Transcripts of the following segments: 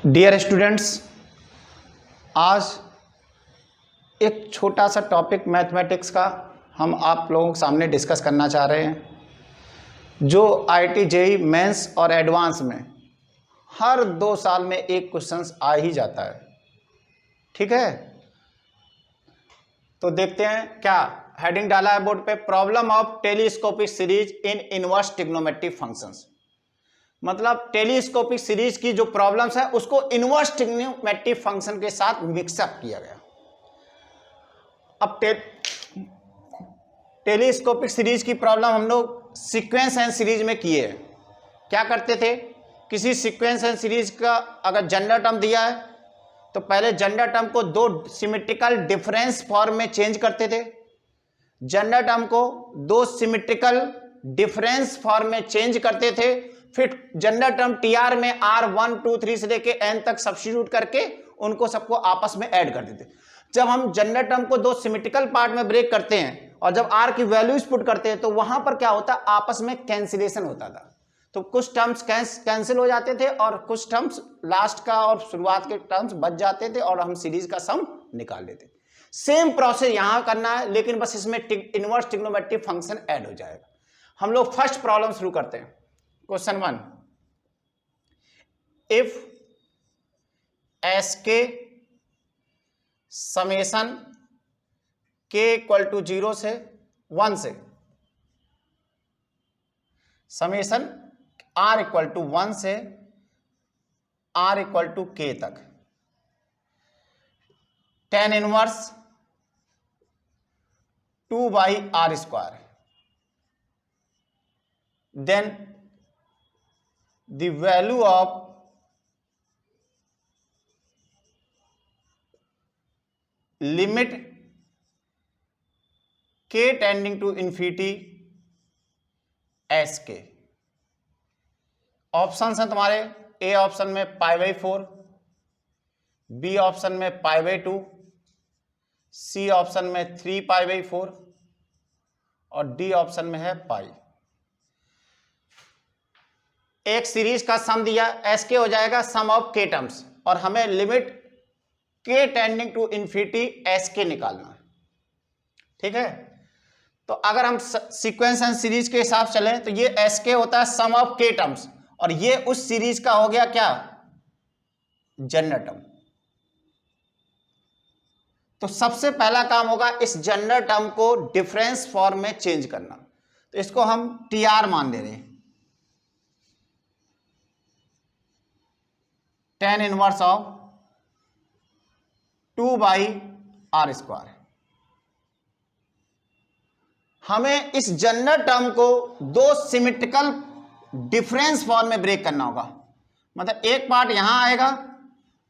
Dear students, आज एक छोटा सा टॉपिक मैथमेटिक्स का हम आप लोगों के सामने डिस्कस करना चाह रहे हैं, जो आईआईटी जेईई मेंस और एडवांस में हर 2 साल में एक क्वेश्चंस आ ही जाता है। ठीक है, तो देखते हैं क्या हेडिंग डाला है बोर्ड पे। Problem of telescopic series in inverse trigonometric functions. मतलब टेलीस्कोपिक सीरीज की जो प्रॉब्लम्स है उसको इनवर्स ट्रिग्नोमेट्रिक फंक्शन के साथ मिक्सअप किया गया। अब टेलीस्कोपिक सीरीज की प्रॉब्लम हम लोग सीक्वेंस एंड सीरीज में किए हैं। क्या करते थे, किसी सीक्वेंस एंड सीरीज का अगर जनरल टर्म दिया है तो पहले जनरल टर्म को 2 सिमेट्रिकल डिफरेंस फॉर्म में चेंज करते थे। जनरल टर्म को 2 सिमेट्रिकल डिफरेंस फॉर्म में चेंज करते थे। फिर जनरल टर्म टीआर में R1 2 3 से लेके n तक सब्स्टिट्यूट करके उनको सबको आपस में ऐड कर देते। जब हम जनरल टर्म को 2 सिमेट्रिकल पार्ट में ब्रेक करते हैं और जब r की वैल्यूज पुट करते हैं तो वहां पर क्या होता है, आपस में कैंसिलेशन होता था। तो कुछ टर्म्स कैंसिल हो जाते थे और कुछ टर्म्स लास्ट का और शुरुआत के टर्म्स बच जाते थे और हम सीरीज का सम निकाल लेते। सेम प्रोसेस यहां करना है, लेकिन बस इसमें इनवर्स ट्रिग्नोमेट्रिक फंक्शन ऐड हो जाएगा। हम लोग फर्स्ट प्रॉब्लम शुरू करते हैं। क्वेश्चन 1, इफ एस के समेशन के इक्वल टू 0 से 1 से समेशन आर इक्वल टू 1 से आर इक्वल टू के तक tan inverse 2/r², then the value of limit k tending to infinity s k। Option है तुम्हारे, ए ऑप्शन में π/4, बी ऑप्शन में π/2, सी ऑप्शन में 3π/4 और डी ऑप्शन में है पाई। एक सीरीज का सम दिया एस के हो जाएगा सम ऑफ के टर्म्स, और हमें लिमिट के टेंडिंग टू इन्फिनिटी एस के निकालना है। ठीक है, तो अगर हम सीक्वेंस एंड सीरीज के हिसाब से चलें तो ये एस के होता है सम ऑफ के टर्म्स, और ये उस सीरीज का हो गया क्या, जनरल टर्म। तो सबसे पहला काम होगा इस जनरल टर्म को डिफरेंस फॉर्म में चेंज करना। तो इसको हम टी आर मान ले रहे हैं, tan इनवर्स ऑफ 2/r²। हमें इस जनरल टर्म को 2 सिमेट्रिकल डिफरेंस फॉर्म में ब्रेक करना होगा। मतलब एक पार्ट यहां आएगा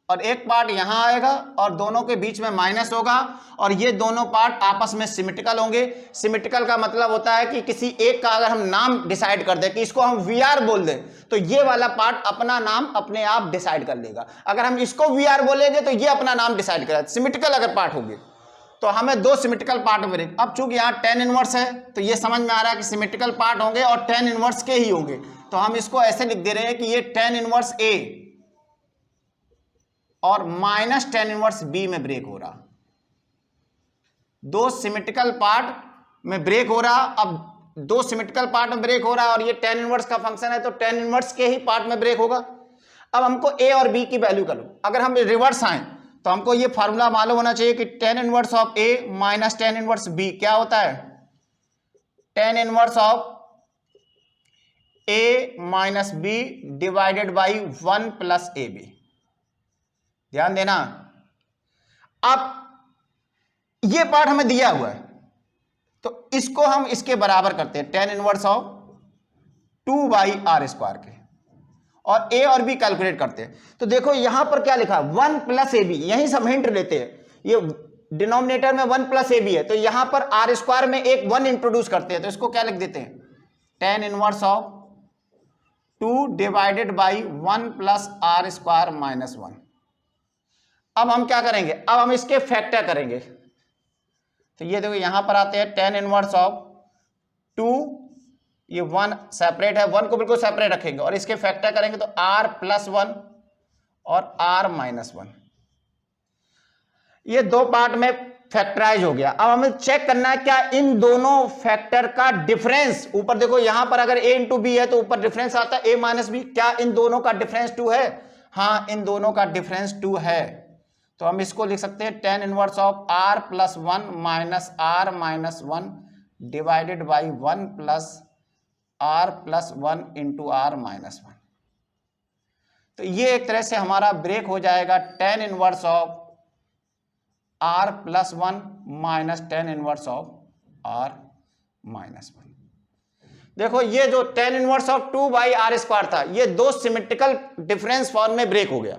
और एक पार्ट यहां आएगा और दोनों के बीच में माइनस होगा, और ये दोनों पार्ट आपस में सिमेट्रिकल होंगे। सिमेट्रिकल का मतलब होता है कि किसी एक का अगर हम नाम डिसाइड कर दें कि इसको हम वी आर बोल दें तो ये वाला पार्ट अपना नाम अपने आप डिसाइड कर लेगा। अगर हम इसको वी आर बोलेंगे तो ये अपना नाम डिसाइड करेगा। सिमेट्रिकल अगर पार्ट होंगे तो हमें 2 सिमेट्रिकल पार्ट ब्रेक। अब चूंकि यहाँ tan इनवर्स है तो ये समझ में आ रहा है कि सिमेट्रिकल पार्ट होंगे और tan इनवर्स के ही होंगे, तो हम इसको ऐसे लिख दे रहे हैं कि ये tan इनवर्स ए और माइनस tan इनवर्स बी में ब्रेक हो रहा। 2 सिमेट्रिकल पार्ट में ब्रेक हो रहा। अब 2 सिमेट्रिकल पार्ट में ब्रेक हो रहा और ये tan इनवर्स का फंक्शन है तो tan इनवर्स के ही पार्ट में ब्रेक होगा। अब हमको ए और बी की वैल्यू करो। अगर हम रिवर्स आए तो हमको ये फार्मूला मालूम होना चाहिए कि tan inverse of A minus tan inverse B क्या होता है, tan inverse of A minus B divided by 1 plus A B. ध्यान देना, अब ये पार्ट हमें दिया हुआ है तो इसको हम इसके बराबर करते हैं tan इनवर्स ऑफ 2/r² के, और ए और बी कैलकुलेट करते हैं। तो देखो यहां पर क्या लिखा, 1 प्लस ए बी। यही सब हिंट लेते हैं, ये डिनोमिनेटर में 1 प्लस ए बी है तो यहां पर r² में एक 1 इंट्रोड्यूस करते हैं, तो इसको क्या लिख देते हैं, tan inverse of 2 divided by 1 plus r² minus 1। अब हम क्या करेंगे, अब हम इसके फैक्टर करेंगे। तो ये देखो यहां पर आते हैं tan इनवर्स ऑफ 2, ये 1 सेपरेट है, 1 को बिल्कुल सेपरेट रखेंगे और इसके फैक्टर करेंगे तो r+1 और r माइनस 1। ये दो पार्ट में फैक्टराइज हो गया। अब हमें चेक करना है क्या इन दोनों फैक्टर का डिफरेंस, ऊपर देखो यहां पर अगर a इंटू बी है तो ऊपर डिफरेंस आता है a माइनस बी, क्या इन दोनों का डिफरेंस 2 है? हाँ, इन दोनों का डिफरेंस 2 है। तो हम इसको लिख सकते हैं tan inverse of r plus 1 minus r minus 1 divided by 1 plus r plus 1 into r minus 1। तो ये एक तरह से हमारा ब्रेक हो जाएगा tan inverse of r plus 1 minus tan inverse of r minus 1। देखो ये जो tan inverse of 2 by R square था, ये दो सिमेट्रिकल डिफरेंस फॉर्म में ब्रेक हो गया।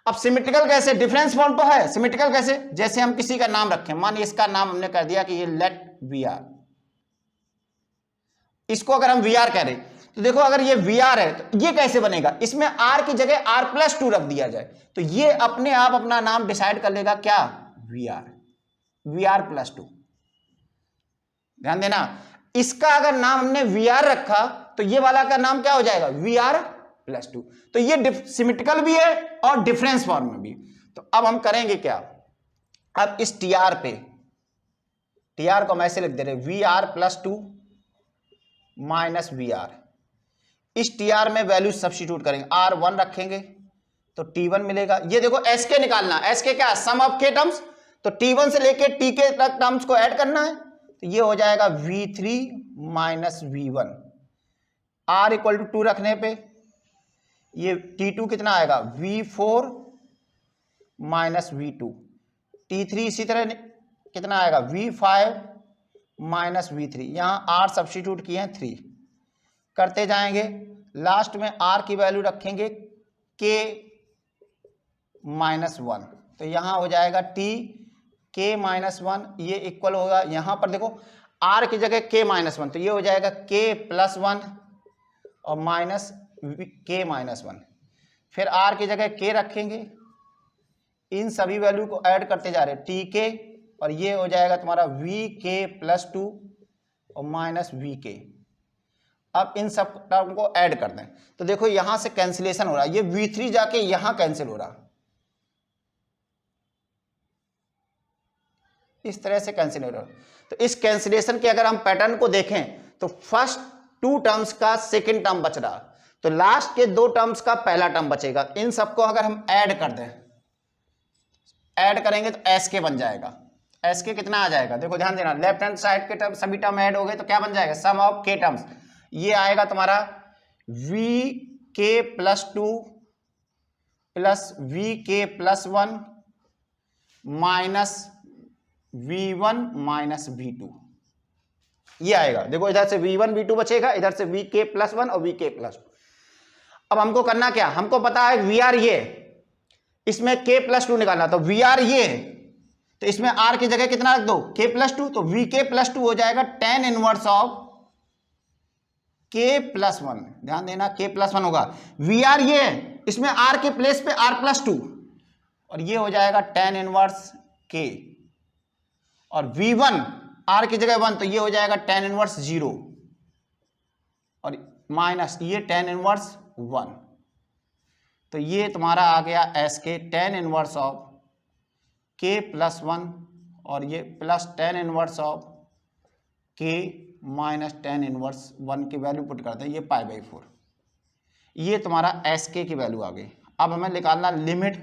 अब सिमेट्रिकल कैसे? डिफरेंस फॉर्म तो है, सिमेट्रिकल कैसे? जैसे हम किसी का नाम रखें, मान इसका नाम हमने कर दिया कि ये लेट वी आर, इसको अगर हम वी आर कह रहे तो देखो अगर ये वी आर है तो ये कैसे बनेगा? इसमें r की जगह r प्लस 2 रख दिया जाए तो ये अपने आप अपना नाम डिसाइड कर लेगा, क्या? V R plus 2। ध्यान देना, इसका अगर नाम हमने वी आर रखा तो ये वाला का नाम क्या हो जाएगा? V R plus 2। तो ये सिमेट्रिकल भी है और डिफरेंस फॉर्म में भी। तो अब हम करेंगे क्या? अब इस टी आर पे, टी आर को हम ऐसे लिख दे रहे V R plus 2 minus V R. इस टी आर में वैल्यू सब्स्टिट्यूट करेंगे, आर 1 रखेंगे तो T1 मिलेगा। ये देखो SK निकालना, SK क्या? सम ऑफ के टर्म्स। तो T1 से लेके TK तक टर्म्स को ऐड करना है तो ये हो जाएगा V3 minus V1। R equal to 2 रखने पे ये T2 कितना आएगा? V4 minus V2। T3 इसी तरह कितना आएगा? V5 minus V3। यहां R सब्स्टिट्यूट किए हैं 3, करते जाएंगे, लास्ट में R की वैल्यू रखेंगे K माइनस 1। तो यहां हो जाएगा T K माइनस 1, ये इक्वल होगा, यहां पर देखो R की जगह K माइनस 1 तो ये हो जाएगा K प्लस 1 और माइनस K माइनस 1। फिर R की जगह K रखेंगे, इन सभी वैल्यू को ऐड करते जा रहे हैं TK और ये हो जाएगा तुम्हारा VK प्लस 2 और माइनस VK। अब इन सब टर्म को ऐड कर दें तो देखो यहां से कैंसिलेशन हो रहा है, ये V3 जाके यहां कैंसिल हो रहा, इस तरह से कैंसिल हो रहा। तो इस कैंसिलेशन के अगर हम पैटर्न को देखें तो फर्स्ट 2 टर्म्स का सेकंड टर्म बच रहा, तो लास्ट के 2 टर्म्स का पहला टर्म बचेगा। इन सबको अगर हम ऐड कर दें, ऐड करेंगे तो SK बन जाएगा। SK कितना आ जाएगा? देखो ध्यान देना, लेफ्ट हैंड साइड के टर्म सभी टर्म ऐड हो गए तो क्या बन जाएगा? सम ऑफ के टर्म्स। ये आएगा तुम्हारा VK plus 2 plus VK plus 1 minus V1 minus V2, ये आएगा। देखो इधर से V1 V2 बचेगा, इधर से VK प्लस 1 और VK प्लस 2। अब हमको करना क्या? हमको पता है VR ये, इसमें K प्लस 2 निकालना, तो VR ये तो इसमें R की जगह कितना रख दो? K प्लस 2, तो VK प्लस 2 हो जाएगा tan inverse of K plus 1। ध्यान देना, K प्लस 1 होगा। VR ये इसमें R के प्लेस पे R प्लस 2 और ये हो जाएगा tan इनवर्स K और V1 R की जगह 1 तो ये हो जाएगा tan इनवर्स 0 और माइनस ये tan इनवर्स 1। तो ये तुम्हारा आ गया SK tan inverse of K plus 1 और ये plus tan inverse of K minus tan inverse 1 की वैल्यू पुट करते हैं, ये π/4। ये तुम्हारा SK की वैल्यू आ गई। अब हमें निकालना limit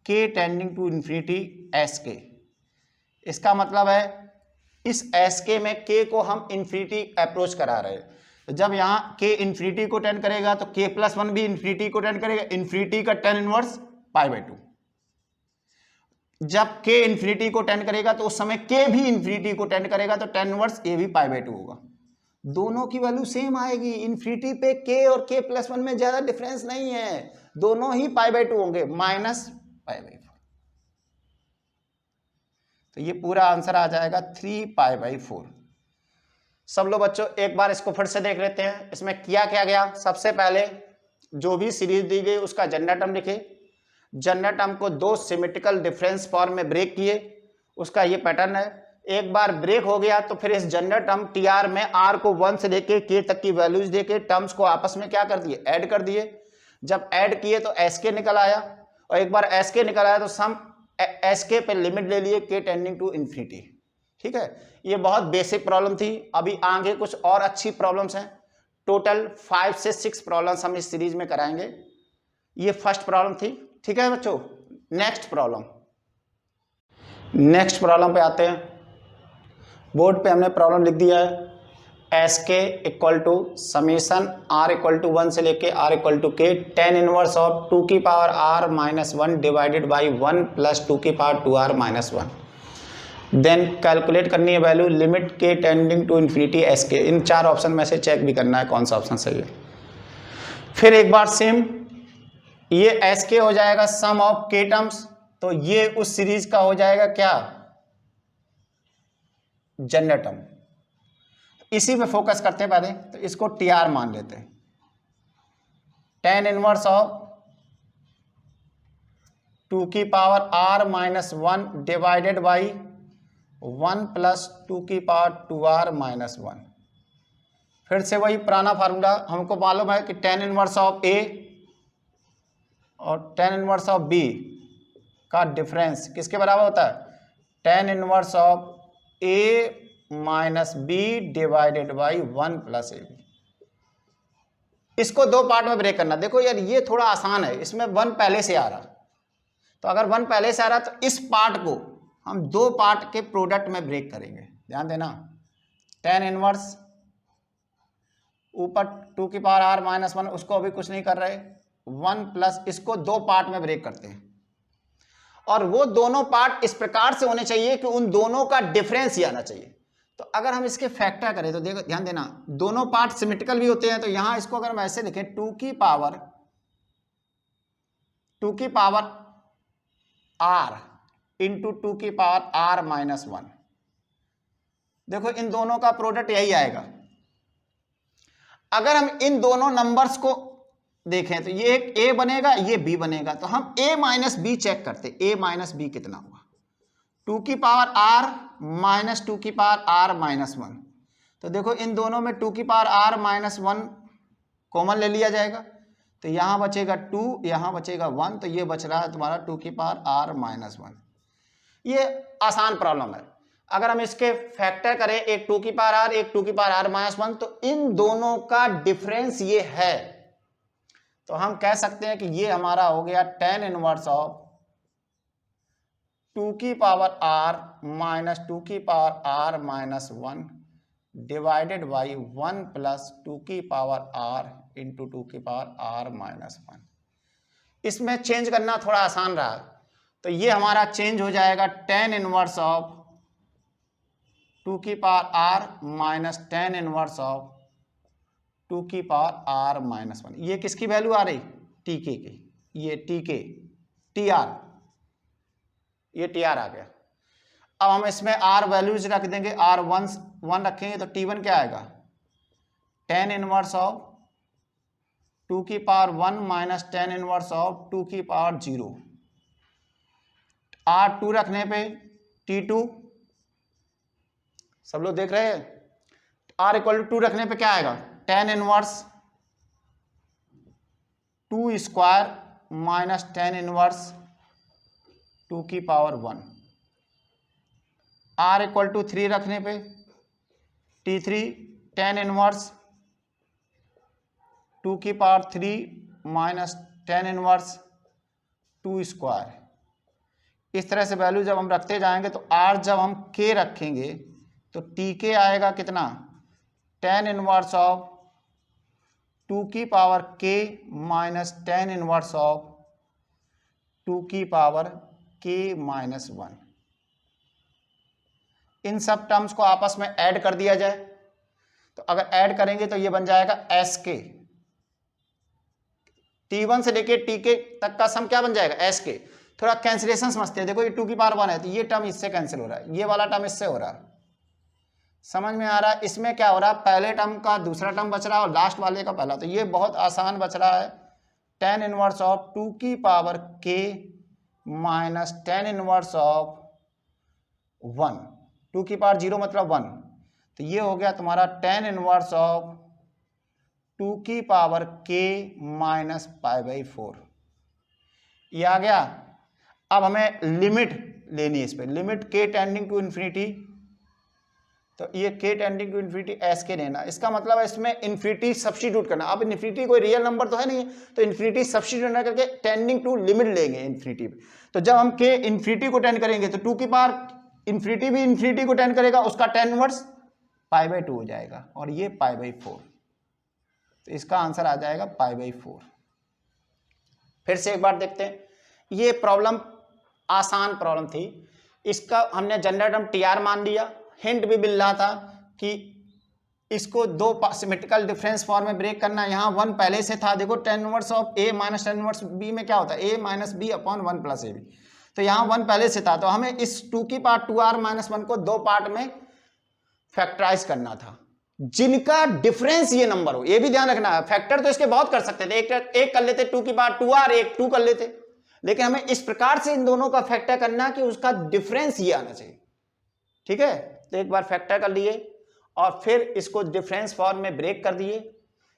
K tending to infinity SK। इसका मतलब है इस SK में K को हम इन्फिनिटी अप्रोच करा रहे हैं, तो जब यहाँ K इन्फिनिटी को टेंड करेगा तो K प्लस 1 भी इन्फिनिटी को टेंड करेगा, इन्फिनिटी का tan इनवर्स π/2। जब K इन्फिनिटी को टेंड करेगा तो उस समय K भी इन्फिनिटी को टेंड करेगा तो tan इनवर्स A भी π/2 होगा। दोनों की वैल्यू सेम आएगी, इन्फिनिटी पे K और K प्लस 1 में ज्यादा डिफरेंस नहीं है, दोनों ही π/2 होंगे, माइनस π/4। तो ये पूरा आंसर आ जाएगा 3π/4। सब लोग बच्चों एक बार इसको फिर से देख लेते हैं, इसमें किया क्या गया। सबसे पहले जो भी सीरीज दी गई उसका जनरल टर्म लिखे, जनरल टर्म को 2 सिमेट्रिकल डिफरेंस फॉर्म में ब्रेक किए, उसका ये पैटर्न है। एक बार ब्रेक हो गया तो फिर इस जनरल टर्म TR में R को 1 से लेके K तक की वैल्यूज देके टर्म्स को आपस में क्या कर दिए? ऐड कर दिए। जब ऐड किए तो एस के निकल आया, और एक बार एस के निकल आया तो सम एस के पे लिमिट ले लिए के टेंडिंग टू इन्फिनिटी। ठीक है, ये बहुत बेसिक प्रॉब्लम थी। अभी आगे कुछ और अच्छी प्रॉब्लम्स हैं, टोटल 5 से 6 प्रॉब्लम्स हम इस सीरीज में कराएंगे। ये फर्स्ट प्रॉब्लम थी। ठीक है बच्चों, नेक्स्ट प्रॉब्लम पे आते हैं। बोर्ड पे हमने प्रॉब्लम लिख दिया है, S K equal to summation R equal to 1 से लेके R equal to K tan inverse of 2 की power R minus 1 divided by 1 plus 2 की power 2r minus 1। Then calculate करनी है वैल्यू लिमिट के टेंडिंग टू इन्फिनिटी एस के। इन 4 option में से चेक भी करना है कौन सा ऑप्शन सही है। फिर एक बार सेम, ये एस के हो जाएगा सम ऑफ के टर्म्स, तो ये उस सीरीज का हो जाएगा क्या, जनरल टर्म। इसी पे फोकस करते हैं पहले, तो इसको टी आर मान लेते हैं। टेन इनवर्स ऑफ 2 की power R minus 1 divided by 1 plus 2 की पावर 2r माइनस 1। फिर से वही पुराना फार्मूला, हमको मालूम है कि टेन इनवर्स ऑफ ए और टेन इनवर्स ऑफ बी का डिफरेंस किसके बराबर होता है, tan inverse of A minus B divided by 1 plus A B. इसको 2 पार्ट में ब्रेक करना। देखो यार ये थोड़ा आसान है, इसमें 1 पहले से आ रहा, तो अगर 1 पहले से आ रहा तो इस पार्ट को हम 2 पार्ट के प्रोडक्ट में ब्रेक करेंगे। ध्यान देना, टेन इनवर्स ऊपर 2 की पावर आर माइनस 1, उसको अभी कुछ नहीं कर रहे, 1 प्लस, इसको 2 पार्ट में ब्रेक करते हैं। और वो दोनों पार्ट इस प्रकार से होने चाहिए कि उन दोनों का डिफरेंस ही आना चाहिए। तो अगर हम इसके फैक्टर करें तो देखो, ध्यान देना, दोनों पार्ट सिमेट्रिकल भी होते हैं। तो यहां इसको अगर हम ऐसे लिखें 2 की पावर आर इंटू 2 की पावर आर माइनस 1, देखो इन दोनों का प्रोडक्ट यही आएगा। अगर हम इन दोनों नंबर्स को देखें तो ये एक a बनेगा, ये b बनेगा, तो हम a माइनस बी चेक करते, a माइनस बी कितना हुआ, 2 की पावर r माइनस 2 की पावर r माइनस 1। तो देखो इन दोनों में 2 की पावर r माइनस 1 कॉमन ले लिया जाएगा, तो यहां बचेगा 2, यहां बचेगा 1, तो ये बच रहा है तुम्हारा 2 की पावर r माइनस 1। ये आसान प्रॉब्लम है। अगर हम इसके फैक्टर करें, एक 2 की पावर r, एक 2 की पावर r माइनस 1, तो इन दोनों का डिफरेंस ये है। तो हम कह सकते हैं कि ये हमारा हो गया टेन इनवर्स ऑफ 2 की पावर r माइनस 2 की power r minus 1 divided by 1 plus 2 की पावर r इंटू 2 की पावर r माइनस 1। इसमें चेंज करना थोड़ा आसान रहा, तो ये हमारा चेंज हो जाएगा टेन इनवर्स ऑफ 2 की power r minus tan inverse of 2 की पावर r माइनस 1। ये किसकी वैल्यू आ रही, टीके की, ये टीके टीआर, ये टीआर आ गया। अब हम इसमें r वैल्यूज रख देंगे, r1 रखेंगे तो t1 क्या आएगा, टेन इनवर्स ऑफ 2 की power 1 minus tan inverse of 2 की पावर 0। r2 रखने पे t2, सब लोग देख रहे हैं, r इक्वल टू 2 रखने पे क्या आएगा, tan inverse 2 square minus tan inverse 2 की पावर 1। r इक्वल टू 3 रखने पे t3 टेन इनवर्स 2 की power 3 minus tan inverse 2 square. इस तरह से वैल्यू जब हम रखते जाएंगे तो r जब हम k रखेंगे तो tk आएगा कितना, टेन इनवर्स ऑफ 2 की power k minus tan inverse of 2 की पावर k माइनस 1। इन सब टर्म्स को आपस में ऐड कर दिया जाए, तो अगर ऐड करेंगे तो ये बन जाएगा sk, t1 से लेके tk तक का सम क्या बन जाएगा, sk। थोड़ा कैंसिलेशन समझते हैं, देखो ये 2 की पावर 1 है तो ये टर्म इससे कैंसिल हो रहा है, ये वाला टर्म इससे हो रहा है, समझ में आ रहा है। इसमें क्या हो रहा है, पहले टर्म का दूसरा टर्म बच रहा है और लास्ट वाले का पहला, तो ये बहुत आसान बच रहा है, टेन इनवर्स ऑफ 2 की power k minus tan inverse of 1, 2 की पावर 0 मतलब 1, तो ये हो गया तुम्हारा टेन इनवर्स ऑफ 2 की power k minus pi by 4, ये आ गया। अब हमें लिमिट लेनी है इस पर, limit k tending to infinity, तो ये k tending to infinity S K लेना, इसका मतलब है इसमें इन्फिनिटी सब्स्टिट्यूट करना। अब इन्फिनिटी कोई रियल नंबर तो है नहीं, तो इन्फिनिटी सब्स्टिट्यूट ना करके टेंडिंग टू लिमिट लेंगे इन्फिनिटी पे। तो जब हम k इन्फिनिटी को टेंड करेंगे तो 2 की पावर इन्फिनिटी भी इन्फिनिटी को टेंड करेगा, उसका टेन इनवर्स पाई बाई 2 हो जाएगा, और ये पाई बाई 4, तो इसका आंसर आ जाएगा पाई बाई 4। फिर से एक बार देखते हैं, ये प्रॉब्लम आसान प्रॉब्लम थी, इसका हमने जनरल टर्म टीआर मान लिया, हिंट भी मिल रहा था कि इसको दो सिमेट्रिकल डिफरेंस फॉर्म में ब्रेक करना है। यहाँ 1 पहले से था, देखो tan inverse of a minus tan inverse b में क्या होता है, a minus b upon 1 plus ab, तो यहाँ 1 पहले से था, तो हमें इस 2 की पावर 2r माइनस 1 को दो पार्ट में फैक्टराइज करना था, जिनका डिफरेंस ये नंबर हो। ये भी ध्यान रखना है, फैक्टर तो इसके बहुत कर सकते थे, एक कर लेते 2 की पावर 2r, एक 2 कर लेते, लेकिन हमें इस प्रकार से इन दोनों का फैक्टर करना कि उसका डिफरेंस ये आना चाहिए। ठीक है, तो एक बार फैक्टर कर लिए और फिर इसको डिफरेंस फॉर्म में ब्रेक कर दिए।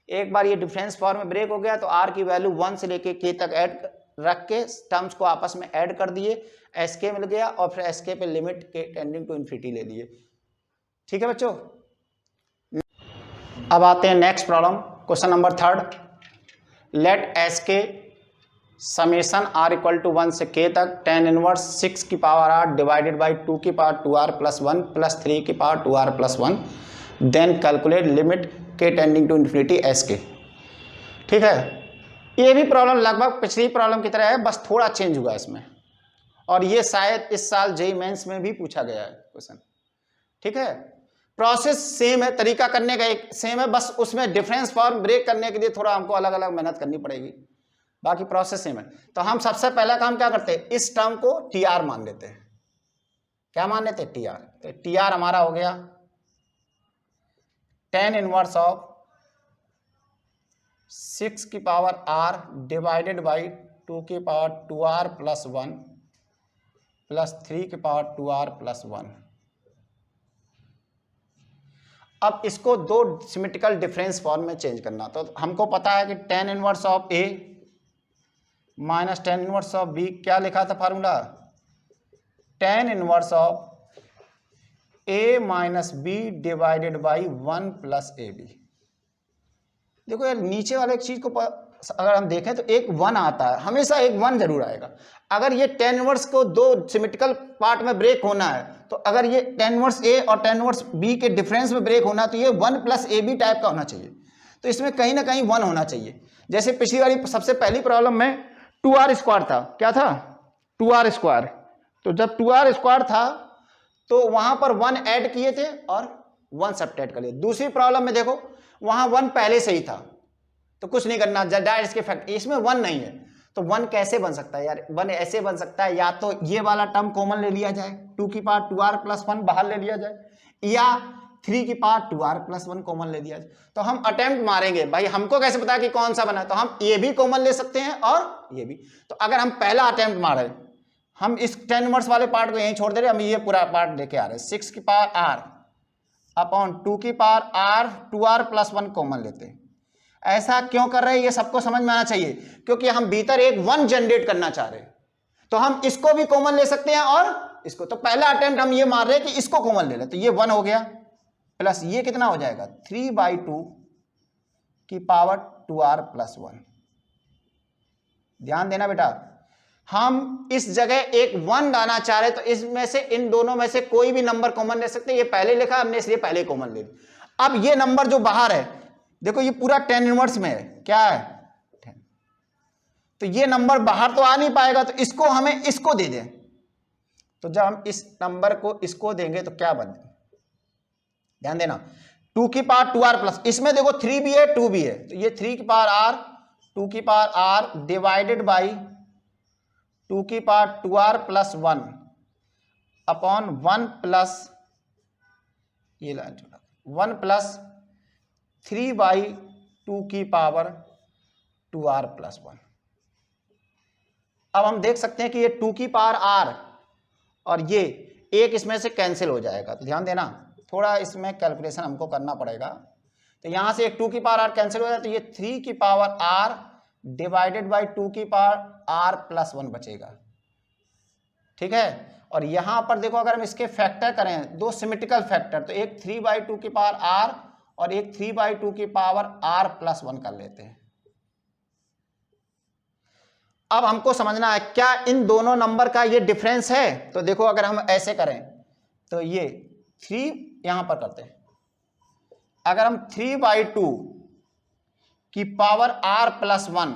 एक बार ये डिफरेंस फॉर्म में ब्रेक हो गया तो r की वैल्यू 1 से लेके k तक ऐड रख के टर्म्स को आपस में ऐड कर दिए, sk मिल गया, और फिर sk पे limit k tending to infinity ले लिए। ठीक है बच्चों, अब आते हैं next problem, question number 3। Let sk summation r equal to 1 से k तक tan इनवर्स 6 की पावर r डिवाइडेड बाई 2 की पावर 2r प्लस 1 प्लस 3 की power 2r plus 1, then calculate limit k tending to infinity sk। ठीक है, ये भी problem लगभग पिछली प्रॉब्लम की तरह है, बस थोड़ा चेंज हुआ इसमें, और ये शायद इस साल जेईई मेंस में भी पूछा गया है क्वेश्चन। ठीक है, प्रोसेस सेम है, तरीका करने का एक सेम है, बस उसमें डिफरेंस फॉर्म ब्रेक करने के लिए थोड़ा हमको अलग अलग मेहनत करनी पड़ेगी, बाकी प्रोसेस सेम है। तो हम सबसे पहला काम क्या करते हैं, इस टर्म को टीआर मान लेते हैं। क्या मान लेते हैं, टीआर। तो टीआर हमारा हो गया tan इनवर्स ऑफ 6 की पावर r डिवाइडेड बाई 2 की पावर 2r प्लस 1 प्लस 3 की पावर 2r प्लस 1। अब इसको दो सिमेट्रिकल डिफरेंस फॉर्म में चेंज करना, तो हमको पता है कि tan inverse of a minus tan inverse of b, क्या लिखा था formula, tan inverse of a minus b divided by 1 plus ab। देखो यार, नीचे वाले एक चीज को अगर हम देखें तो एक 1 आता है, हमेशा एक 1 जरूर आएगा। अगर ये tan इनवर्स को दो सिमेट्रिकल पार्ट में ब्रेक होना है, तो अगर ये tan इनवर्स a और tan इनवर्स b के डिफरेंस में ब्रेक होना, तो ये 1 प्लस ab टाइप का होना चाहिए, तो इसमें कहीं ना कहीं 1 होना चाहिए। जैसे पिछली वाली सबसे पहली प्रॉब्लम में 2r स्क्वायर था, क्या था, 2r स्क्वायर, तो जब 2r स्क्वायर था तो वहां पर 1 ऐड किए थे और 1 सब्ट्रैक्ट कर लिए। दूसरी प्रॉब्लम में देखो, वहां 1 पहले से ही था, तो कुछ नहीं करना, डायरेक्ट इसके फैक्टर, इसमें 1 नहीं है, तो 1 कैसे बन सकता है यार, 1 ऐसे बन सकता है, या तो ये वाला टर्म कॉमन ले लिया जाए, 2 की पावर 2r प्लस 1 बाहर ले लिया जाए, या 3 की पावर 2r प्लस 1 कॉमन ले लिया जाए। तो हम अटेम्प्ट मारेंगे, भाई हमको कैसे पता कि कौन सा बना, तो हम ये भी कॉमन ले सकते हैं और ये भी। तो अगर हम पहला अटेम्प्ट मारे, हम इस tan इनवर्स वाले पार्ट को यहीं छोड़ दे रहे, हम ये पूरा पार्ट लेके आ रहे हैं, 6 की पावर r अपॉन 2 की power r 2r plus 1 common लेते हैं। ऐसा क्यों कर रहे हैं, ये सबको समझ में आना चाहिए, क्योंकि हम भीतर एक 1 जनरेट करना चाह रहे हैं, तो हम इसको भी कॉमन ले सकते हैं और इसको। तो पहला अटेम्प्ट हम ये मार रहे हैं कि इसको कॉमन ले ले, तो ये 1 हो गया, प्लस ये कितना हो जाएगा 3/2 की पावर 2r प्लस 1। ध्यान देना बेटा, हम इस जगह एक 1 लाना चाह रहे, तो इसमें से इन दोनों में से कोई भी नंबर कॉमन ले सकते हैं। ये पहले लिखा हमने, इसलिए पहले कॉमन ले लिया। अब ये नंबर जो बाहर है, देखो ये पूरा tan इनवर्स में है, क्या है 10, तो ये नंबर बाहर तो आ नहीं पाएगा, तो इसको हमें इसको दे दें। तो जब हम इस नंबर को इसको देंगे तो क्या बन, ध्यान देना, 2 की पावर 2r प्लस, इसमें देखो 3 भी है 2 भी है, तो ये 3 की पावर r 2 की पावर r डिवाइडेड बाई 2 की power 2r plus 1 upon 1 plus, ये लाइन 1 प्लस 3/2 की पावर 2r प्लस 1। अब हम देख सकते हैं कि ये 2 की पावर r और ये एक इसमें से कैंसिल हो जाएगा, तो ध्यान देना, थोड़ा इसमें कैलकुलेशन हमको करना पड़ेगा, तो यहां से एक 2 की पावर r कैंसिल हो जाए, तो ये 3 की पावर r डिवाइडेड बाई 2 की पावर r प्लस 1 बचेगा। ठीक है, और यहां पर देखो अगर हम इसके फैक्टर करें, दो सिमेट्रिकल फैक्टर, तो एक 3/2 की पावर r और एक 3/2 की पावर r प्लस 1 कर लेते हैं। अब हमको समझना है क्या इन दोनों नंबर का ये डिफरेंस है। तो देखो अगर हम ऐसे करें तो ये 3 यहां पर करते हैं, अगर हम 3/2 की पावर r प्लस 1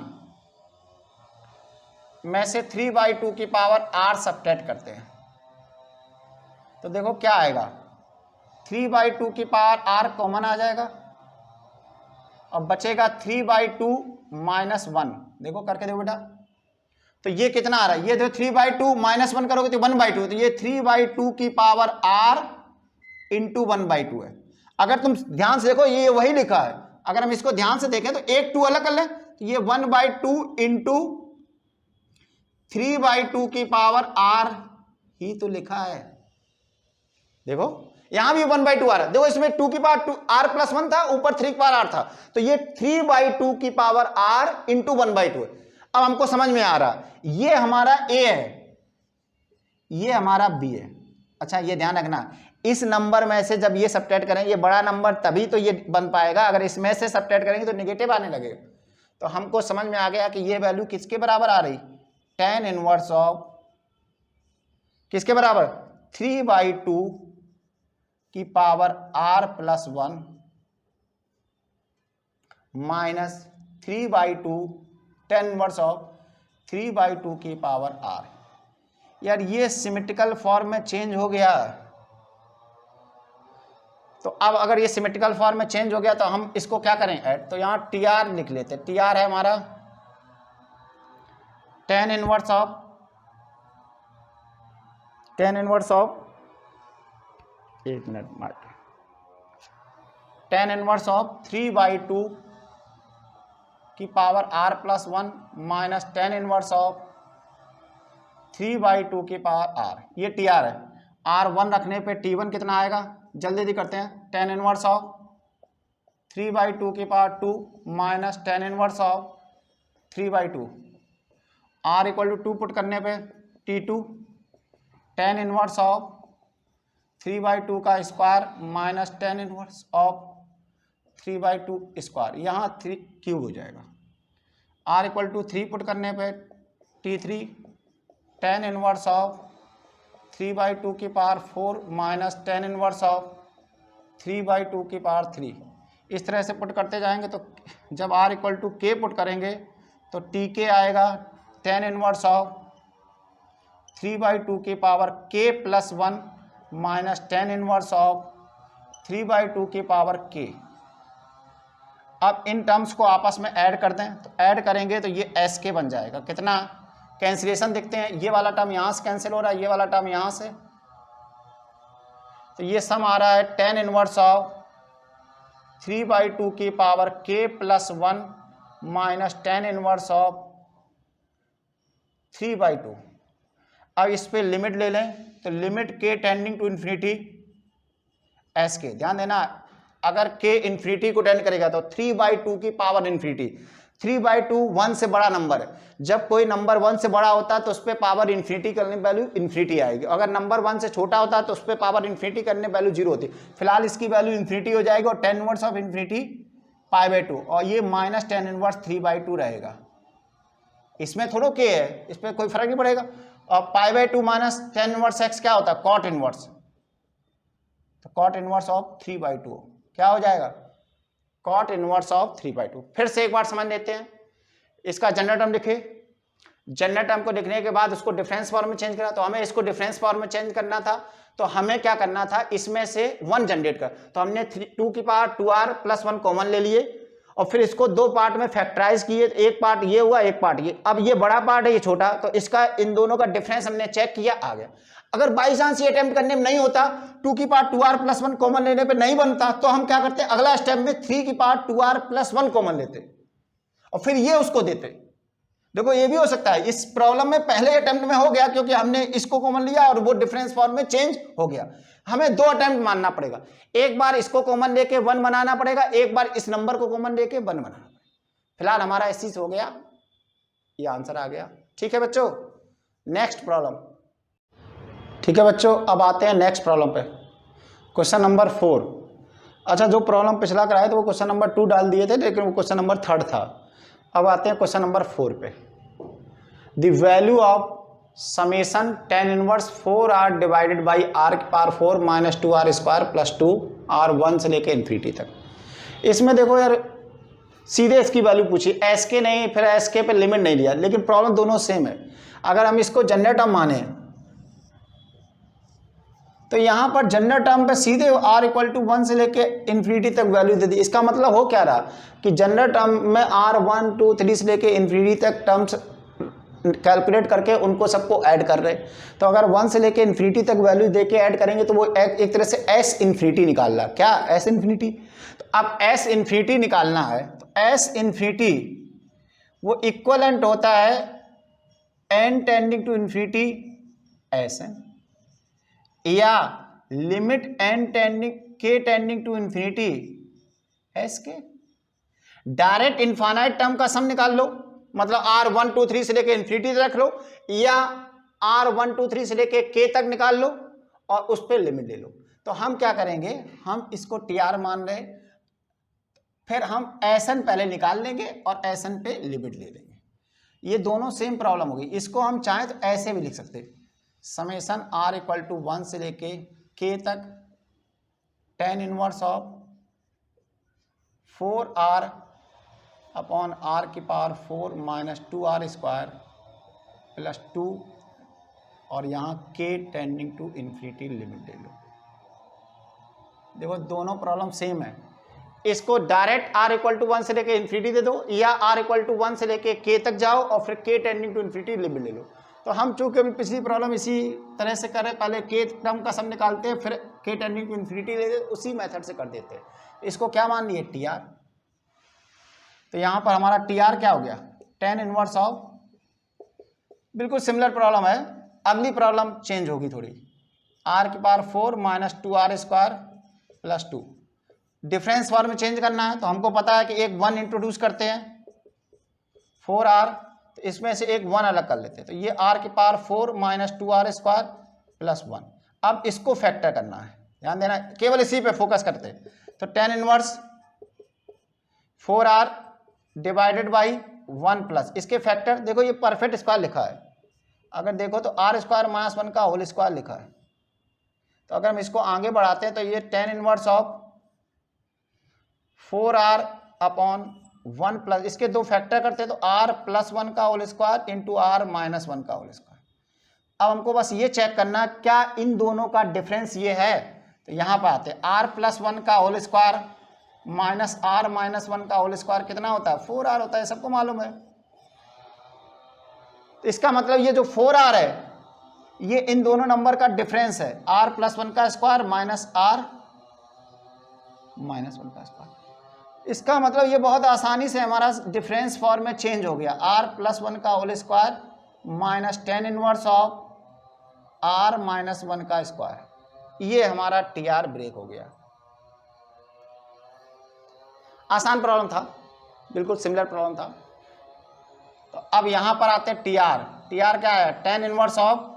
में से 3/2 की पावर r सब्ट्रैक्ट करते हैं, तो देखो क्या आएगा, 3/2 की पावर r कॉमन आ जाएगा और बचेगा 3/2 माइनस 1। देखो करके देखो बेटा, तो ये कितना आ रहा है, ये देखो 3/2 माइनस 1 करोगे तो 1/2, तो ये 3/2 की पावर r इंटू 1/2 है। अगर तुम ध्यान से देखो ये वही लिखा है, अगर हम इसको ध्यान से देखें तो एक 2 अलग कर लें, तो ये 1/2 इंटू 3/2 की पावर r ही तो लिखा है। देखो यहां भी 1/2 आ रहा है, देखो इसमें 2 की पावर 2 r प्लस 1 था, ऊपर 3 की पावर r था, तो ये 3/2 की पावर r इंटू 1/2 है। अब हमको समझ में आ रहा, ये हमारा a है, ये हमारा b है। अच्छा ये ध्यान रखना, इस नंबर में से जब ये सब्ट्रैक्ट करेंगे, ये बड़ा नंबर तभी तो ये बन पाएगा, अगर इसमें से सब्ट्रैक्ट करेंगे तो नेगेटिव आने लगेगा। तो हमको समझ में आ गया कि ये वैल्यू किसके बराबर आ रही, tan इनवर्स ऑफ किसके बराबर, 3/2 की power r plus 1 minus 3/2 tan inverse of 3/2 की पावर r। यार ये सिमेट्रिकल फॉर्म में चेंज हो गया, तो अब अगर ये सिमेट्रिकल फॉर्म में चेंज हो गया तो हम इसको क्या करें ऐड, तो यहां tr लिख लेते, tr है हमारा tan इनवर्स ऑफ एक minute mark, tan inverse of 3/2 की power r plus 1 minus tan inverse of 3/2 की पावर r, ये tr है। r1 रखने पे t1 कितना आएगा, जल्दी करते हैं, tan इनवर्स ऑफ 3/2 की power 2 minus tan inverse of 3/2, r equal to 2 put करने पे t2 tan इनवर्स ऑफ 3/2 का square minus tan inverse of 3/2 square, यहाँ 3 क्यूब हो जाएगा, r इक्वल टू 3 पुट करने पे t3 tan इनवर्स ऑफ 3/2 की power 4 minus tan inverse of 3/2 की पावर 3। इस तरह से पुट करते जाएंगे तो जब r equal to k put करेंगे तो tk आएगा tan इनवर्स ऑफ 3/2 की power k plus 1 minus tan inverse of 3/2 की पावर k। अब इन टर्म्स को आपस में ऐड कर दें, तो ऐड करेंगे तो ये sk बन जाएगा, कितना कैंसिलेशन देखते हैं, ये वाला टर्म यहां से कैंसिल हो रहा है, ये वाला टर्म यहां से, तो ये सम आ रहा है tan इनवर्स ऑफ 3/2 की power k plus 1 minus tan inverse of 3/2। अब इस पे लिमिट ले लें, तो limit k tending to infinity S K, ध्यान देना अगर k इन्फिनिटी को टेंड करेगा तो 3/2 की पावर इन्फिनिटी, 3/2 1 से बड़ा नंबर है, जब कोई नंबर 1 से बड़ा होता है तो उस पर पावर इन्फिनिटी करने वैल्यू इन्फिनिटी आएगी, अगर नंबर 1 से छोटा होता है तो उस पर पावर इन्फिनिटी करने वैल्यू 0 होती है। फिलहाल इसकी वैल्यू इन्फिनिटी हो जाएगी और tan इनवर्स ऑफ इन्फिनिटी π/2, और ये माइनस tan इनवर्स 3/2 रहेगा, इसमें थोड़ा k है, इस पर कोई फर्क नहीं पड़ेगा। और π/2 माइनस tan इनवर्स x क्या होता है, cot इनवर्स, तो cot इनवर्स ऑफ 3/2 क्या हो जाएगा, cot इनवर्स ऑफ 3/2। फिर से एक बार समझ लेते हैं, इसका जनरल टर्म लिखे, जनरल टर्म को लिखने के बाद उसको डिफरेंस फॉर्म में चेंज करा, तो हमें इसको डिफरेंस फॉर्म में चेंज करना था, तो हमें क्या करना था, इसमें से 1 जनरेट कर, तो हमने 2 की पावर 2r प्लस 1 कॉमन ले लिए और फिर इसको 2 पार्ट में फैक्टराइज किए, एक पार्ट ये हुआ एक पार्ट ये, अब ये बड़ा पार्ट है ये छोटा, तो इसका इन दोनों का डिफरेंस हमने चेक किया आ गया। अगर बाई चांस ये अटेम्प्ट करने में नहीं होता, 2 की पावर 2r प्लस 1 कॉमन लेने पे नहीं बनता, तो हम क्या करते, अगला स्टेप में 3 की पावर 2r प्लस 1 कॉमन लेते और फिर ये उसको देते, देखो ये भी हो सकता है, इस प्रॉब्लम में पहले अटेम्प्ट में हो गया क्योंकि हमने इसको कॉमन लिया और वो डिफरेंस फॉर्म में चेंज हो गया। हमें 2 अटेम्प्ट मानना पड़ेगा, एक बार इसको कॉमन लेके 1 बनाना पड़ेगा, एक बार इस नंबर को कॉमन लेके 1 बनाना पड़ेगा। फिलहाल हमारा इस चीज हो गया, ये आंसर आ गया। ठीक है बच्चों, नेक्स्ट प्रॉब्लम। ठीक है बच्चों, अब आते हैं नेक्स्ट प्रॉब्लम पे, क्वेश्चन नंबर 4। अच्छा, जो प्रॉब्लम पिछला कराया तो वो क्वेश्चन नंबर 2 डाल दिए थे, लेकिन वो क्वेश्चन नंबर 3 था। अब आते हैं क्वेश्चन नंबर 4 पे। The value of summation tan inverse 4r divided by r की power 4 minus 2r square plus 2r 1 से लेके इन्फिनिटी तक। इसमें देखो यार, सीधे इसकी वैल्यू पूछी, एस के नहीं, फिर एस के पे लिमिट नहीं लिया, लेकिन प्रॉब्लम दोनों सेम है। अगर हम इसको जनरल टर्म माने तो यहाँ पर जनरल टर्म पे सीधे r इक्वल टू 1 से लेके इन्फिनिटी तक वैल्यू दे दी। इसका मतलब हो क्या रहा कि जनरल टर्म में r 1 2 3 से लेके इन्फिनिटी तक टर्म्स कैलकुलेट करके उनको सबको ऐड कर रहे। तो अगर 1 से लेके इन्फिनिटी तक वैल्यू दे के ऐड करेंगे तो वो एक तरह से s इन्फिनिटी निकाल रहा। क्या s इन्फिनिटी? तो अब s इन्फिनिटी निकालना है तो s इन्फिनिटी वो इक्वलेंट होता है n tending to infinity Sn, या limit n tending k tending to infinity Sk। Direct infinite term का सम निकाल लो, मतलब r 1 2 3 से लेके इन्फिनिटी तक रख लो, या r 1 2 3 से लेके k तक निकाल लो और उस पर लिमिट ले लो। तो हम क्या करेंगे, हम इसको tr मान रहे, फिर हम Sn पहले निकाल लेंगे और Sn पे लिमिट ले लेंगे। ये दोनों सेम प्रॉब्लम होगी। इसको हम चाहें तो ऐसे भी लिख सकते, समेशन r इक्वल टू 1 से लेके k तक tan inverse of 4r upon r की power 4 minus 2r square plus 2 और यहाँ k tending to infinity limit ले लो। देखो दोनों प्रॉब्लम सेम है। इसको डायरेक्ट r इक्वल टू 1 से लेके इन्फिनिटी दे दो, या r इक्वल टू 1 से लेके k तक जाओ और फिर k tending to infinity limit ले लो। तो हम चूंकि अभी पिछली प्रॉब्लम इसी तरह से करें, पहले k टर्म का सम निकालते हैं, फिर k टेंडिंग टू इन्फिनिटी ले देते, उसी मेथड से कर देते हैं। इसको क्या मान लिए, tr। तो यहाँ पर हमारा tr क्या हो गया, tan इनवर्स ऑफ, बिल्कुल सिमिलर प्रॉब्लम है, अगली प्रॉब्लम चेंज होगी थोड़ी, r की power 4 minus 2r square plus 2। Difference form में चेंज करना है तो हमको पता है कि एक 1 इंट्रोड्यूस करते हैं, 4r, तो इसमें से एक 1 अलग कर लेते हैं। तो ये r की power 4 minus 2r square plus 1। अब इसको फैक्टर करना है, ध्यान देना, केवल इसी पे फोकस करते हैं। तो tan inverse 4r divided by 1 plus, इसके फैक्टर देखो, ये परफेक्ट स्क्वायर लिखा है, अगर देखो तो r स्क्वायर माइनस 1 का होल स्क्वायर लिखा है। तो अगर हम इसको आगे बढ़ाते हैं तो ये tan inverse of 4r upon 1 plus, इसके 2 फैक्टर करते हैं तो r प्लस 1 का whole square into r minus 1 का होल स्क्वायर। अब हमको बस ये चेक करना क्या इन दोनों का डिफरेंस ये है। तो यहाँ पर आते हैं, r प्लस 1 का whole square minus r minus 1 का होल स्क्वायर कितना होता है, 4r होता है, सबको मालूम है। तो इसका मतलब ये जो 4r है ये इन दोनों नंबर का डिफरेंस है, r प्लस 1 का स्क्वायर माइनस r माइनस 1 का स्क्वायर। इसका मतलब ये बहुत आसानी से हमारा डिफरेंस फॉर्म में चेंज हो गया, r प्लस 1 का whole square minus tan inverse of r minus 1 का स्क्वायर। ये हमारा tr ब्रेक हो गया। आसान प्रॉब्लम था, बिल्कुल सिमिलर प्रॉब्लम था। तो अब यहां पर आते हैं tr क्या है, tan inverse of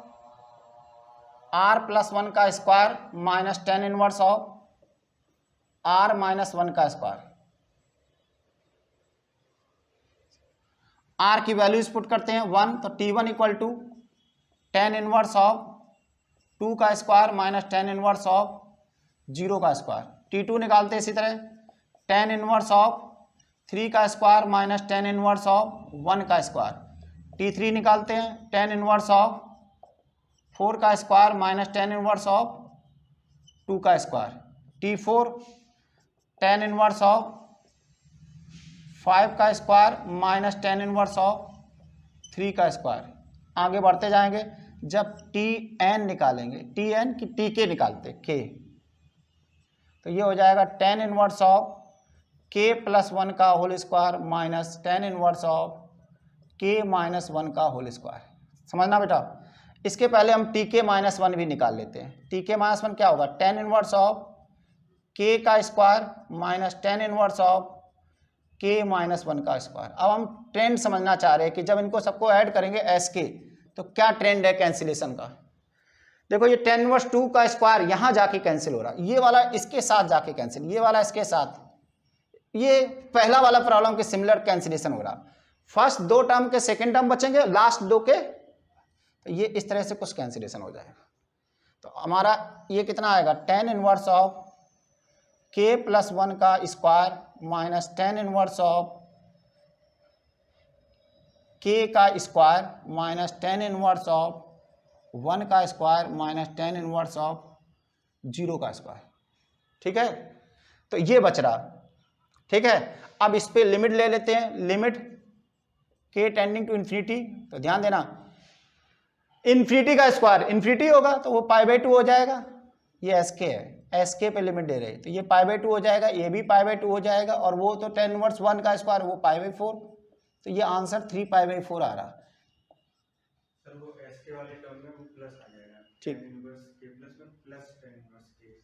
r plus 1 का square minus tan inverse of r minus 1 का स्क्वायर। r की वैल्यूज पुट करते हैं 1, तो t1 equal to tan inverse of 2 का square minus tan inverse of 0 का स्क्वायर। t2 निकालते हैं इसी तरह, tan इनवर्स ऑफ 3 का square minus tan inverse of 1 का स्क्वायर। t3 निकालते हैं, tan इनवर्स ऑफ 4 का square minus tan inverse of 2 का square. t4 tan inverse of 5 का square minus tan inverse of 3 का स्क्वायर। आगे बढ़ते जाएंगे, जब tn निकालेंगे, tn की tk निकालते k, तो ये हो जाएगा tan inverse of k plus 1 का whole square minus tan inverse of K minus one का होल स्क्वायर। समझना बेटा, इसके पहले हम टी के माइनस वन भी निकाल लेते हैं। टी के माइनस वन क्या होगा, टेन इनवर्स ऑफ के का square minus tan inverse of K minus one का स्क्वायर। अब हम ट्रेंड समझना चाह रहे हैं कि जब इनको सबको ऐड करेंगे एस के तो क्या ट्रेंड है कैंसिलेशन का। देखो ये टेन इनवर्स टू का स्क्वायर यहाँ जाके कैंसिल हो रहा है, ये वाला इसके साथ जाके कैंसिल, ये वाला इसके साथ, ये पहला वाला प्रॉब्लम के सिमिलर कैंसिलेशन हो रहा। फर्स्ट दो टर्म के सेकेंड टर्म बचेंगे, लास्ट दो के, तो ये इस तरह से कुछ कैंसिलेशन हो जाएगा। तो हमारा ये कितना आएगा, tan inverse of k plus one का square minus tan inverse of k का square minus tan inverse of one का square minus tan inverse of zero का स्क्वायर। ठीक है, तो ये बच रहा। ठीक है, अब इस पे लिमिट ले लेते हैं, लिमिट के टेंडिंग टू इन्फिनिटी। तो ध्यान देना, इन्फिनिटी का स्क्वायर इन्फिनिटी होगा तो वो पाई बाई टू हो जाएगा। ये एस के है, एस के पे लिमिट दे रहे हैं तो ये पाई बाई टू हो जाएगा, ये भी पाई बाई टू हो जाएगा, और वो तो टेन इनवर्स वन का स्क्वायर वो पाई बाई फोर, तो ये आंसर 3 पाई बाई 4 आ रहा। सर वो एस के वाले टर्म में वो प्लस आ जाएगा, ठीक, इनवर्स के प्लस में प्लस टेन इनवर्स के।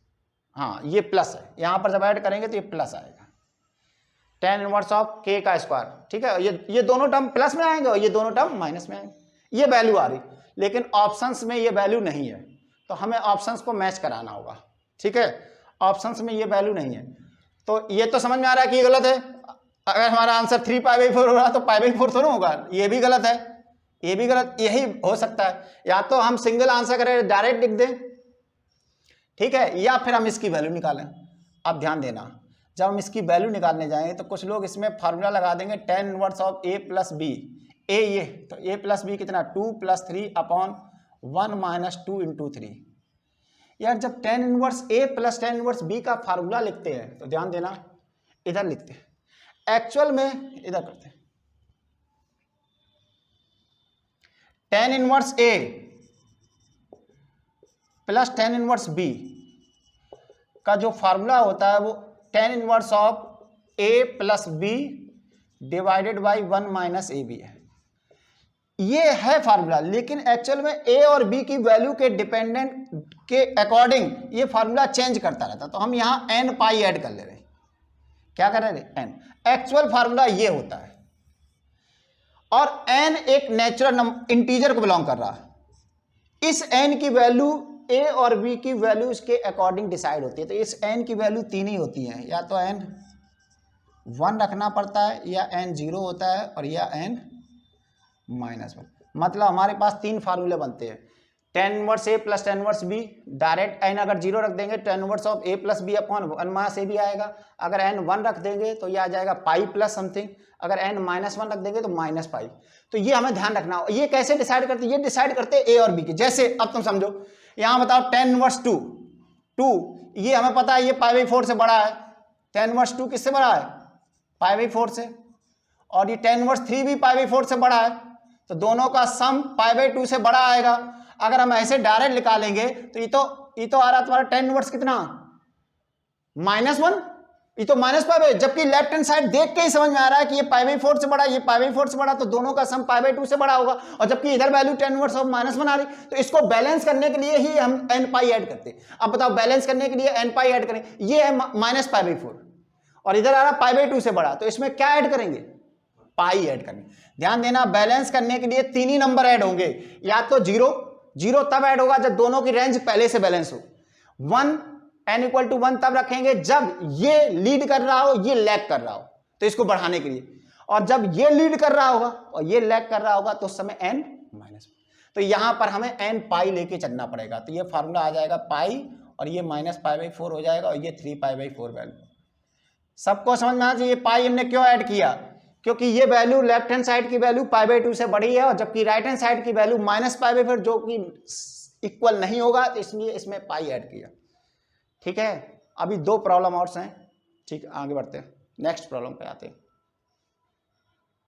हाँ ये प्लस है, यहाँ पर जब ऐड करेंगे तो ये प्लस आएगा, टेन इनवर्स ऑफ के का स्क्वायर। ठीक है, ये दोनों टर्म प्लस में आएंगे और ये दोनों टर्म माइनस में आएंगे। ये वैल्यू आ रही, लेकिन ऑप्शंस में ये वैल्यू नहीं है, तो हमें ऑप्शंस को मैच कराना होगा। ठीक है, ऑप्शंस में ये वैल्यू नहीं है, तो ये तो समझ में आ रहा है कि ये गलत है। अगर हमारा आंसर 3 पाई बाई 4 हो रहा तो पाई बाई 4 थोड़ा होगा, ये भी गलत है, ये भी गलत, यही हो सकता है। या तो हम सिंगल आंसर करें, डायरेक्ट लिख दें, ठीक है, या फिर हम इसकी वैल्यू निकालें। अब ध्यान देना, जब हम इसकी वैल्यू निकालने जाएंगे तो कुछ लोग इसमें फार्मूला लगा देंगे tan inverse of A plus B. A ये तो ए प्लस बी कितना, 2 + 3 अपॉन 1 - 2 × 3। यार जब ten inverse A plus tan inverse B का फार्मूला लिखते हैं तो ध्यान देना, इधर लिखते हैं, एक्चुअल में इधर करते हैं, tan inverse A plus tan inverse B का जो फार्मूला होता है वो tan inverse of A plus B divided by 1 - AB है। ये है फार्मूला, लेकिन एक्चुअल में ए और बी की वैल्यू के डिपेंडेंट के अकॉर्डिंग ये फार्मूला चेंज करता रहता, तो हम यहाँ n पाई ऐड कर ले रहे हैं। क्या कर रहे हैं, n। एक्चुअल फार्मूला ये होता है, और n एक नेचुरल इंटीजर को बिलोंग कर रहा है। इस n की वैल्यू a और b की वैल्यू इसके अकॉर्डिंग डिसाइड होती है, तो इस n की वैल्यू 3 ही होती है, या तो n 1 रखना पड़ता है, या n 0 होता है, और या n -1। मतलब हमारे पास 3 फार्मूले बनते हैं, tan inverse A plus tan inverse B. Direct n अगर 0 रख देंगे tan inverse of a plus B upon 1 - AB आएगा। अगर n 1 रख देंगे तो ये आ जाएगा पाई प्लस समथिंग, अगर n -1 रख देंगे तो माइनस पाई। तो ये हमें ध्यान रखना हो। ये कैसे डिसाइड करते हैं, ये डिसाइड करते हैं a और b के। जैसे अब तुम समझो, यहाँ बताओ टेन इनवर्स 2, ये हमें पता है ये पाई बाई 4 से बड़ा है, टेन इनवर्स 2 किससे बड़ा है, पाई बाई 4 से, और ये टेन इनवर्स 3 भी पाई बाई 4 से बड़ा है, तो दोनों का सम पाई बाई 2 से बड़ा आएगा। अगर हम ऐसे डायरेक्ट निकालेंगे तो ये तो आ रहा तुम्हारा टेन इनवर्स कितना, -1, ये तो माइनस पाई बाई, जबकि लेफ्ट हैंड साइड देख के ही समझ में आ रहा है कि ये पाई बाई 4 से बड़ा, ये पाई बाई 4 से बड़ा, तो दोनों का सम पाई बाई 2 से बड़ा होगा। और जबकि इधर वैल्यू टेन इनवर्स ऑफ -1 आ रही, तो इसको बैलेंस करने के लिए ही हम n पाई ऐड करते हैं। अब बताओ, बैलेंस करने के लिए n पाई ऐड करें, ये है माइनस पाई बाई 4, और इधर आ रहा पाई बाई 2 से बड़ा, तो इसमें क्या ऐड करेंगे, पाई ऐड करेंगे। ध्यान देना, बैलेंस करने के लिए 3 ही नंबर ऐड होंगे, या तो 0 तब ऐड होगा जब दोनों की रेंज पहले से बैलेंस हो, 1 n = 1 तब रखेंगे जब ये लीड कर रहा हो, ये लैग कर रहा हो, तो इसको बढ़ाने के लिए, और जब ये लीड कर रहा होगा और ये लैग कर रहा होगा तो उस समय n -1। तो यहां पर हमें n पाई लेके चलना पड़ेगा, तो ये फार्मूला आ जाएगा पाई, और ये -π/4 हो जाएगा, और ये 3π/4 वैल्यू। सबको समझ में आना चाहिए पाई हमने क्यों ऐड किया, क्योंकि ये वैल्यू लेफ्ट हैंड साइड की वैल्यू π/2 से बड़ी है, और जबकि राइट हैंड साइड की वैल्यू -π/4 जो कि इक्वल नहीं होगा, तो इसलिए इसमें पाई ऐड किया। ठीक है, अभी 2 प्रॉब्लम और हैं, ठीक, आगे बढ़ते हैं, नेक्स्ट प्रॉब्लम पे आते हैं।